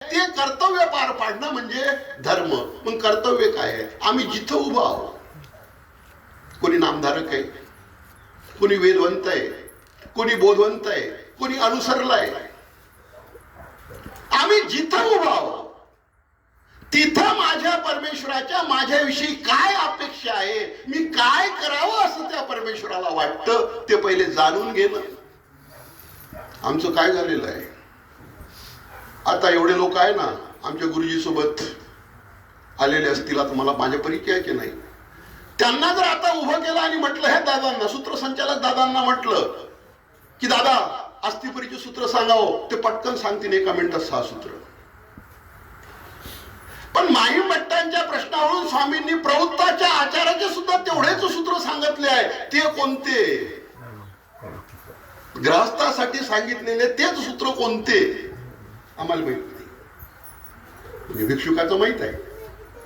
ते कर्तव्य पार पाडणं म्हणजे धर्म. मग कर्तव्य काय आहे? आम्ही जिथं उभं आहोत, कोणी नामधारक आहे, कोणी वेदवंत आहे, कोणी बोधवंत आहे, कोणी अनुसरलाय, आम्ही जिथं उभं आहोत तिथं माझ्या परमेश्वराच्या माझ्याविषयी काय अपेक्षा आहे, मी काय करावं असं त्या परमेश्वराला वाटतं, ते पहिले जाणून घेणं. आमचं काय झालेलं आहे? आता एवढे लोक आहे ना आमच्या गुरुजी सोबत आलेले असतील, आता मला माझ्या परिचयाचे नाही, त्यांना जर आता उभं केलं आणि म्हटलं, हे दादांना, सूत्रसंचालक दादांना म्हटलं की दादा अस्थिपरीचे सूत्र सांगावं, ते पटकन सांगतील एका मिनिटात 6 सूत्र. पण माही भट्टांच्या प्रश्नावरून स्वामींनी प्रवृत्ताच्या आचाराचे सुद्धा तेवढेच सूत्र सांगितले आहे. ते कोणते? ग्रहस्थासाठी सांगितलेले तेच सूत्र कोणते आम्हाला माहित नाही. भिक्षुकाचं माहित आहे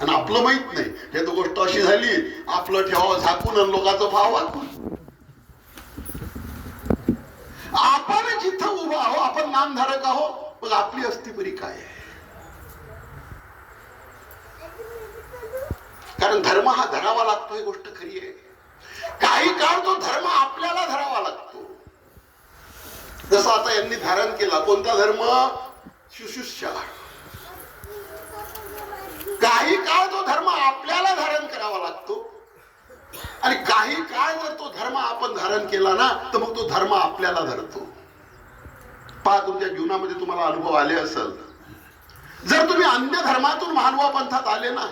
आणि आपलं माहित नाही. हे तर गोष्ट अशी झाली, आपलं ठेवावं झाकून आणि लोकांचं भाव वाकून. आपण जिथं उभा आहो, आपण नामधारक आहो, मग आपली अस्थिपरी काय आहे? कारण धर्म हा धरावा लागतो, ही गोष्ट खरी आहे. काही काळ तो धर्म आपल्याला धरावा लागतो. जसं आता यांनी धारण केला कोणता धर्म? शुश्रूषा. काही काळ तो धर्म आपल्याला धारण करावा लागतो आणि काही काळ जर तो धर्म आपण धारण केला ना, तर मग तो धर्म आपल्याला धरतो. पहा, तुमच्या जीवनामध्ये तुम्हाला अनुभव आले असेल, जर तुम्ही अन्य धर्मातून मानवा पंथात आले ना,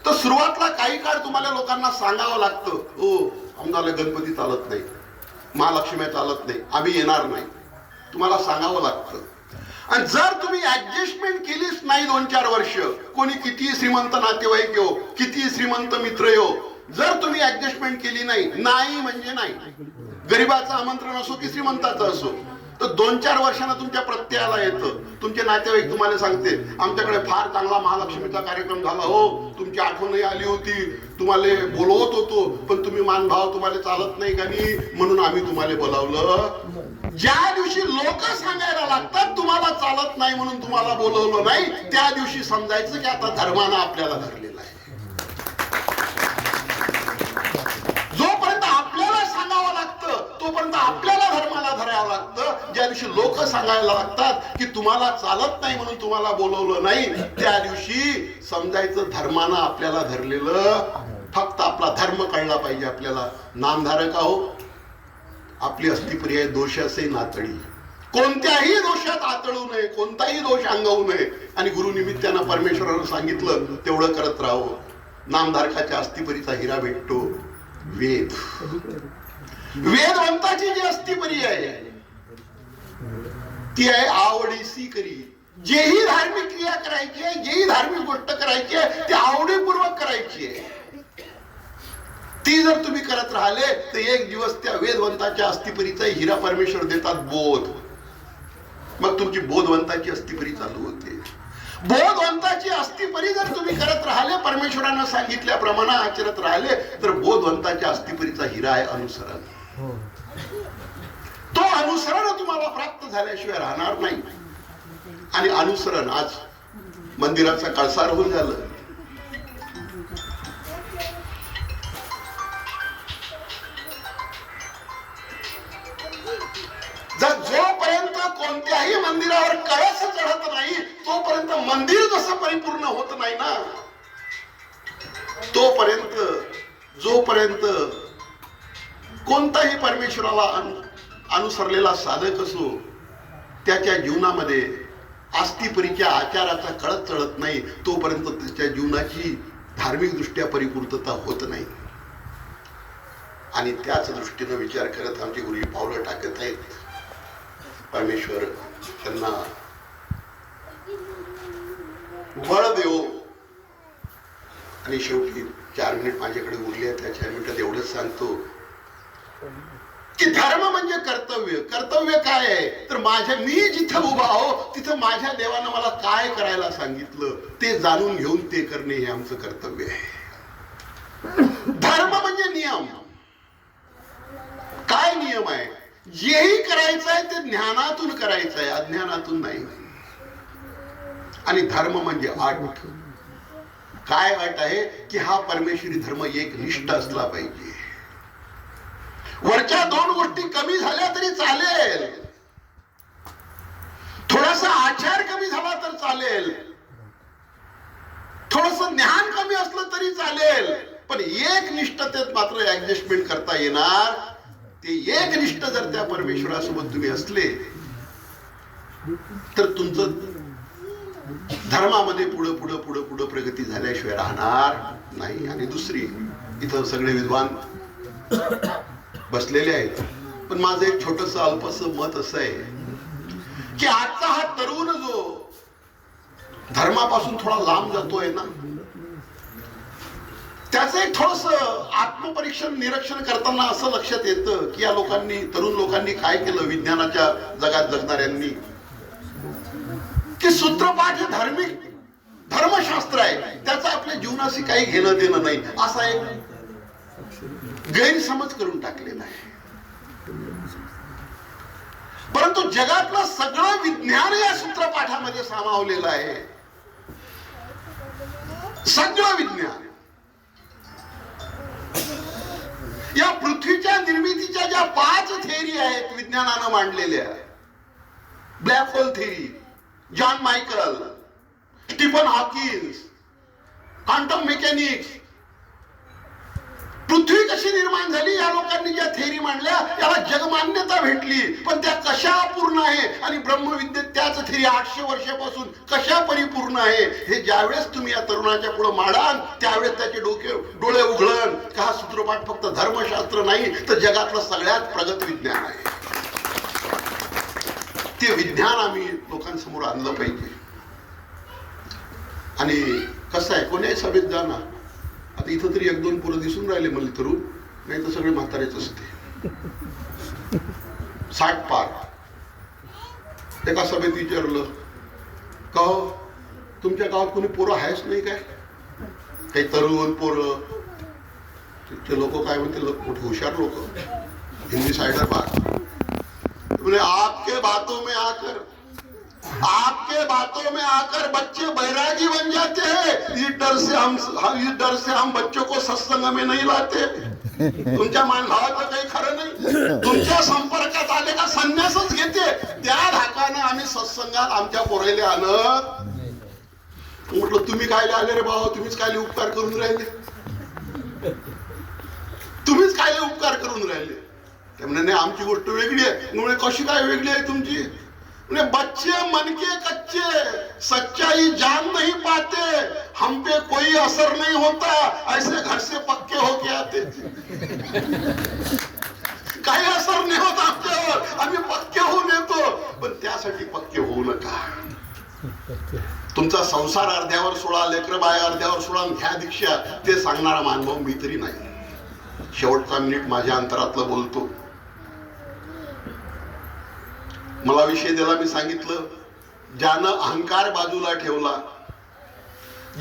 तर सुरुवातला काही काळ तुम्हाला लोकांना सांगावं लागतं, हो आम्हाला गणपती चालत नाही, महालक्ष्मी चालत नाही, आम्ही येणार नाही, तुम्हाला सांगावं लागतं. आणि जर तुम्ही ऍडजस्टमेंट केलीच नाही 2-4 वर्ष, कोणी किती श्रीमंत नातेवाईक हो, किती श्रीमंत मित्र हो, जर तुम्ही ऍडजस्टमेंट केली नाही, नाही म्हणजे नाही, गरीबाचं आमंत्रण असो की श्रीमंताचं असो, तर 2-4 वर्षांना तुमच्या प्रत्ययाला येतं. तुमचे नातेवाईक तुम्हाला सांगते, आमच्याकडे फार चांगला महालक्ष्मीचा कार्यक्रम झाला हो, तुमची आठवणही आली होती, तुम्हाला बोलवत होतो, पण तुम्ही मानभाव तुम्हाला चालत नाही का नाही, म्हणून आम्ही तुम्हाला बोलावलं. ज्या दिवशी लोक सांगायला लागतात तुम्हाला चालत नाही म्हणून तुम्हाला बोलवलं नाही, त्या दिवशी समजायचं की आता धर्मानं आपल्याला धरलेलं आहे. जोपर्यंत आपल्याला सांगावं लागतं तोपर्यंत आपल्याला धर्माला धरावं लागतं. ज्या दिवशी लोक सांगायला लागतात की तुम्हाला चालत नाही म्हणून तुम्हाला बोलवलं नाही, त्या दिवशी समजायचं धर्मानं आपल्याला धरलेलं. फक्त आपला धर्म कळला पाहिजे. आपल्याला नामधारक आहो, आपली अस्थिपरी आहे दोषाचे नातडी, कोणत्याही दोषात आतळू नये, कोणताही दोष अंगवू नये. आणि गुरु निमित्तानं परमेश्वरानं सांगितलं तेवढं करत राहावं. नामधारकाच्या अस्थिपरीचा हिरा भेटतो वेद. वेदवंताची जी अस्थिपरी आहे ती आहे आवडीसी करी. जेही धार्मिक क्रिया करायची आहे, जेही धार्मिक गोष्ट करायची आहे, ती आवडीपूर्वक करायची आहे. ती जर तुम्ही करत राहिले तर एक दिवस त्या वेदवंताच्या अस्थिपरीचा हिरा परमेश्वर देतात बोध. मग तुमची बोधवंताची अस्थिपरी चालू होते. बोधवंताची अस्थिपरी जर तुम्ही करत राहिले, परमेश्वरानं सांगितल्याप्रमाणे आचरत राहिले, तर बोधवंताच्या अस्थिपरीचा हिरा आहे अनुसरण. तो अनुसरण तुम्हाला प्राप्त झाल्याशिवाय राहणार नाही. आणि अनुसरण आज मंदिराचा कळसार होऊन झालं. जोपर्यंत कोणत्याही मंदिरावर कळस चढत नाही तोपर्यंत मंदिर जसं परिपूर्ण होत नाही ना, तोपर्यंत जोपर्यंत कोणताही परमेश्वराला अनुसरलेला साधक असो, त्याच्या जीवनामध्ये अस्थिपरीच्या आचाराचा कळस चढत नाही, तोपर्यंत त्याच्या जीवनाची धार्मिक दृष्ट्या परिपूर्तता होत नाही. आणि त्याच दृष्टीनं विचार करत आमचे गुरुजी पावलं टाकत आहेत. परमेश्वर त्यांना बळ देव. आणि शेवटी 4 मिनिट माझ्याकडे उरले आहेत, त्या 4 मिनिटात एवढंच सांगतो की धर्म म्हणजे कर्तव्य. कर्तव्य काय आहे तर मी जिथं उभा आहो तिथं माझ्या देवानं मला काय करायला सांगितलं ते जाणून घेऊन ते करणे हे आमचं कर्तव्य आहे. धर्म म्हणजे नियम. काय नियम आहे? जेही करायचं आहे ते ज्ञानातून करायचं आहे, अज्ञानातून नाही. आणि धर्म म्हणजे अट. काय अट आहे की हा परमेश्वरी धर्म एकनिष्ठ असला पाहिजे. वरच्या दोन गोष्टी कमी झाल्या तरी चालेल, थोडासा आचार कमी झाला तर चालेल, थोडस ज्ञान कमी असलं तरी चालेल, पण एकनिष्ठतेत मात्र ऍडजस्टमेंट करता येणार. ते एकनिष्ठ जर त्या परमेश्वरासोबत तुम्ही असले तर तुमचं धर्मामध्ये पुढं पुढं पुढं पुढं प्रगती झाल्याशिवाय राहणार नाही. आणि दुसरी, इथं सगळे विद्वान बसलेले आहेत, पण माझं एक छोटस अल्पस मत असं आहे की आजचा हा तरुण जो धर्मापासून थोडा लांब जातोय ना, त्याचं एक थोडस आत्मपरीक्षण निरीक्षण करताना असं लक्षात येतं की या लोकांनी, तरुण लोकांनी काय केलं, विज्ञानाच्या जगात जगणाऱ्यांनी, की सूत्रपाठ हे धार्मिक धर्मशास्त्र आहे, त्याचं आपल्या जीवनाशी काही घेणं देणं नाही, असा एक गैरसमज करून टाकलेला आहे. परंतु जगातलं सगळं विज्ञान या सूत्रपाठामध्ये सामावलेलं आहे. सगळं विज्ञान, या पृथ्वीच्या निर्मितीच्या ज्या 5 थेअरी आहेत विज्ञानानं मांडलेल्या, black hole theory, John Michael, Stephen Hawkins, quantum mechanics, पृथ्वी कशी निर्माण झाली या लोकांनी ज्या थेअरी मांडल्या त्याला जगमान्यता भेटली, पण त्या कशा अपूर्ण आहे आणि ब्रह्मविद्येत त्याच थेअरी 800 वर्षापासून कशा परिपूर्ण आहे हे ज्यावेळेस तुम्ही या तरुणाच्या पुढे मांडाल त्यावेळेस त्याचे डोळे उघडण का हा सूत्रपाठ फक्त धर्मशास्त्र नाही तर जगातलं सगळ्यात प्रगत विज्ञान आहे. ते विज्ञान आम्ही लोकांसमोर आणलं पाहिजे. आणि कसं आहे, कोण्याही सभेत जा ना, आता इथं तरी 1-2 पोरं दिसून राहिले मला तरुण, नाही तर सगळे म्हातारेच असते. 60 पार. एका सभेत विचारलं, का हो तुमच्या गावात कोणी पोरं आहेच नाही काय, काही तरुण पोरं? ते लोक काय म्हणते, मोठे हुशार लोक, हिंदी साइडर बात, आपके बातों में आकर बच्चे बैरागी बन जाते हैं, इस डर से हम बच्चों को सत्संग में नहीं लाते. तुमच्या मानभावाचं काही खरं नाही, तुमच्या संपर्कात आले का संन्यासच घेते, त्या धाकानं आम्ही सत्संगात आमच्या पोरायला आणत. म्हटलं तुम्ही काय आले रे बाबा, तुम्हीच काय उपकार करून राहिले, तुम्हीच काय उपकार करून राहिले. त्यामुळे आमची गोष्ट वेगळी आहे. म्हणजे कशी काय वेगळी आहे तुमची? बच्चे मन के कच्चे, सच्चाई जान नहीं पाते, हम पे कोई असर नहीं होता, ऐसे घर से पक्के होके आते. काही असर नाही होत आमच्यावर, आम्ही पक्के होऊन येतो. पण त्यासाठी पक्के होऊ नका. तुमचा संसार अर्ध्यावर सोडा, लेकर बाय अर्ध्यावर सोडा, ह्या दीक्षा ते सांगणारा मानभाव मी तरी नाही. शेवटचा मिनिट माझ्या अंतरातलं बोलतो. मला विषय दिला, मी सांगितलं, ज्यानं अहंकार बाजूला ठेवला,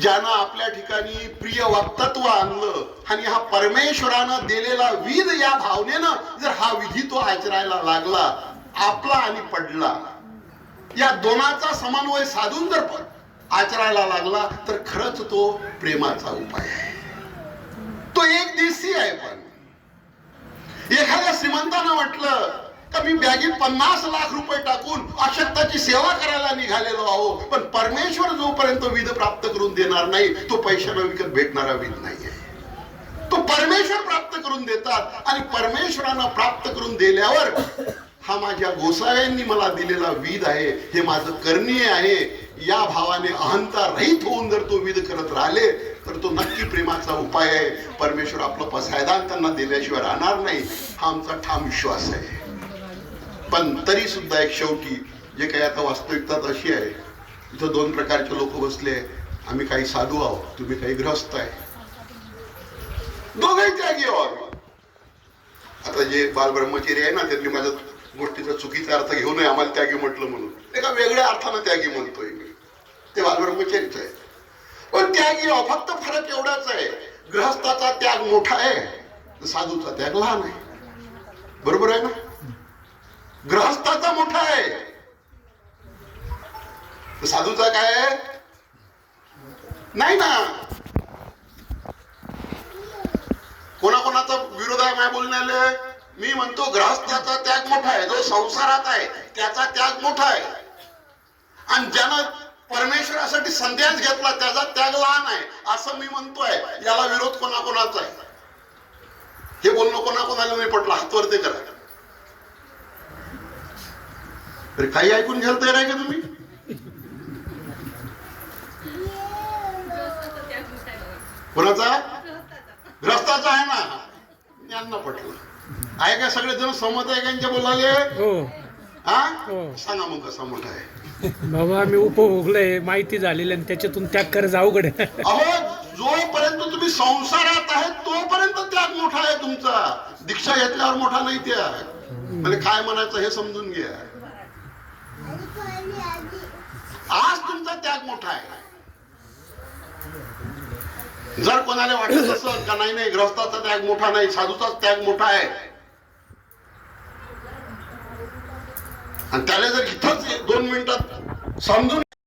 ज्यानं आपल्या ठिकाणी प्रिय वक्तत्व आणलं आणि हा परमेश्वरानं दिलेला विध या भावनेनं जर हा विधी तो आचरायला लागला, आपला आणि पडला, या दोनाचा समन्वय साधून जर आचरायला लागला तर खरंच तो प्रेमाचा उपाय आहे. तो एक दिवशी आहे. पण एखाद्या श्रीमंतानं म्हटलं का मी बॅगेत 50 लाख रुपये टाकून अशक्ताची सेवा करायला निघालेलो आहो, पण परमेश्वर जोपर्यंत विध प्राप्त करून देणार नाही तो पैशाने विकत भेटणारा विध नाहीये. तो परमेश्वर प्राप्त करून देतात आणि परमेश्वरानं प्राप्त करून दिल्यावर हा माझ्या गोसाव्यांनी मला दिलेला विध आहे, हे माझं करणीय आहे, या भावाने अहंता रहित होऊन जर तो विध करत राहिले तर तो नक्की प्रेमाचा उपाय आहे. परमेश्वर आपलं पसायदान त्यांना दिल्याशिवाय राहणार नाही, हा आमचा ठाम विश्वास आहे. पण तरी सुद्धा एक शेवटी जे काही आता वास्तविकता अशी आहे, इथं 2 प्रकारचे लोक बसले. आम्ही काही साधू आहोत, तुम्ही काही ग्रस्त आहे, दोघे त्यागी आहोत. आता जे बालब्रह्मचारी आहे ना, त्यांनी माझ्या गोष्टीचा चुकीचा अर्थ घेऊ नये, आम्हाला त्यागी म्हटलं म्हणून एका वेगळ्या अर्थानं त्यागी म्हणतोय मी. ते बालब्रह्मचारीच आहे, पण त्यागी फक्त फरक एवढाच आहे, गृहस्थाचा त्याग मोठा आहे, साधूचा त्याग लहान आहे. बरोबर आहे ना? गृहस्थाचा मोठा आहे, साधूचा काय आहे, नाही ना. कोणाकोणाचा विरोध आहे माझ्या बोलण्याला? मी म्हणतो गृहस्थाचा त्याग मोठा आहे, जो संसारात आहे त्याचा त्याग मोठा आहे, आणि ज्यानं परमेश्वरासाठी संन्यास घेतला त्याचा त्याग लहान आहे असं मी म्हणतोय. याला विरोध कोणाकोणाचा आहे? हे बोलणं कोणाकोणाला नाही पटलं हातवरती करा. अरे काही ऐकून घ्याल तयार आहे का तुम्ही? कोणाचा? ग्रस्ताचा आहे ना. यांना पटलं आहे का? सगळे जण सहमत आहे का यांच्या बोलाले? हा, सांगा मग कसा मोठा आहे. बाबा मी उपभोगलंय, माहिती झालेली, आणि त्याच्यातून त्याग करायचं अवघड आहे. अहो, जोपर्यंत तुम्ही संसारात आहे तोपर्यंत त्याग मोठा आहे तुमचा. दीक्षा घेतल्यावर मोठा नाही त्याग. म्हणजे काय म्हणायचं हे समजून घ्या. आज तुमचा त्याग मोठा आहे. जर कोणाला वाटत असेल का नाही गृहस्थाचा त्याग मोठा नाही, साधूचाच त्याग मोठा आहे, आणि त्याला जर इथंच 2 मिनिटात समजून